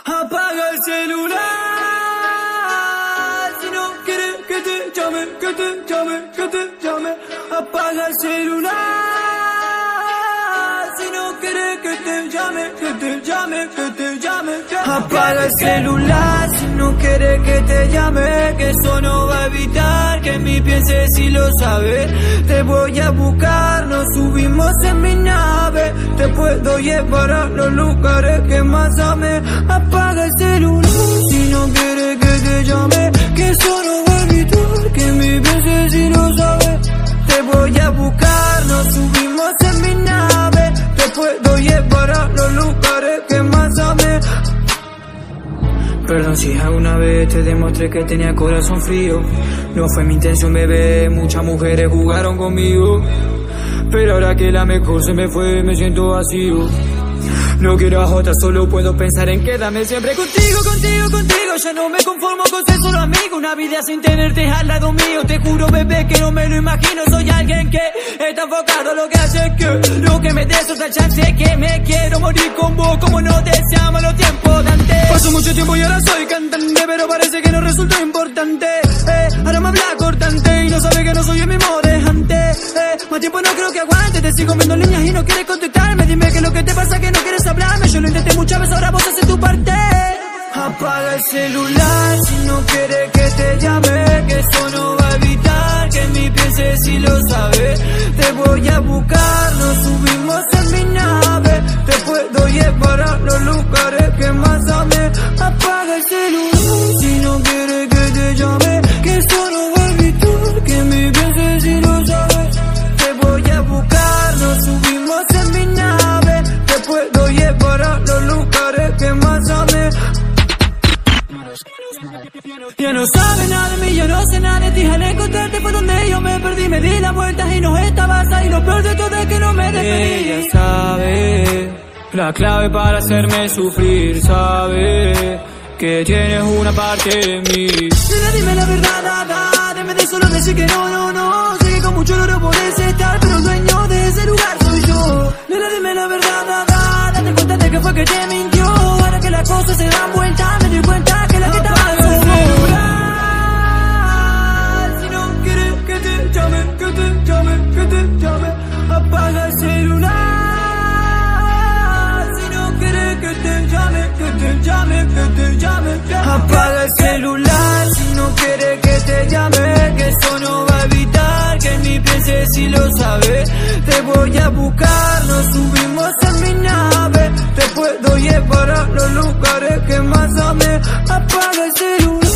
Apaga el celular si no quieres que te llame, que te llame, que te llame. Apaga el celular si no quieres que te llame, que te llame, que te llame. Apaga el celular si no quieres que te llame, que eso no va a evitar que mi piense si lo sabes. Te voy a buscar, nos subimos en mi nave, te puedo llevar a los lugares que más amé. Apaga el celular si no quieres que te llame, que eso no va a evitar que mi piense si lo sabes. Te voy a buscar, nos subimos en mi nave, te puedo llevar a los lugares que más amé. Perdón si alguna vez te demostré que tenía corazón frío. No fue mi intención, bebé, muchas mujeres jugaron conmigo. Pero ahora que la mejor se me fue, me siento vacío. No quiero a otra, solo puedo pensar en quedarme siempre contigo, contigo, contigo. Ya no me conformo con ser solo amigo, una vida sin tenerte al lado mío. Te juro, bebé, que no me lo imagino. Soy alguien que está enfocado, lo que hace que lo que me des otra chance, que me quiero morir con vos, como no deseamos los tiempos de antes. Pasó mucho tiempo y ahora soy cantante, pero parece que no resultó importante. Ahora me habla cortante y no sabe que no soy el mismo de antes. Más tiempo no creo que aguante, te sigo viendo líneas y no quieres contestarme. Dime qué es lo que te pasa, que no quieres hablarme. Yo lo intenté muchas veces, ahora vos haces tu parte. Apaga el celular si no quieres que te llame, que eso no va a evitar que mi piense si lo sabes. Te voy a buscar, nos subimos en mi nave, te puedo llevar a los lugares que más amé. Apaga el celular si no quieres que te llame, que eso no va a evitar que mi piense si lo sabes. Te voy a buscar, nos subimos en mi nave, te puedo llevar a los lugares que más amé. Ya no sabe nada de mí, yo no sé nada de ti. Al encontrarte fue donde yo me perdí, me di la vuelta y no estabas ahí. Lo peor de todo es que no me despedí. Ella sabe la clave para hacerme sufrir, sabe que tienes una parte de mí. Nena, dime la verdad, dime de solo decir que no. Sé que con mucho dolor podés estar, pero el dueño de ese lugar soy yo. Nena, dime la verdad, date cuenta de que fue que te mintió. Ahora que las cosas se dan vuelta, me doy cuenta que la que estaba en su celular. Si no quieres que te llame, que te llame, que te llame. Apaga el celular. Si no quieres que te llame, que te llame, que te llame. Apaga el celular si no quieres que te llame, que eso no va a evitar que ni piense si lo sabes. Te voy a buscar, nos subimos en mi nave, te puedo llevar a los lugares que más amé. Apaga el celular.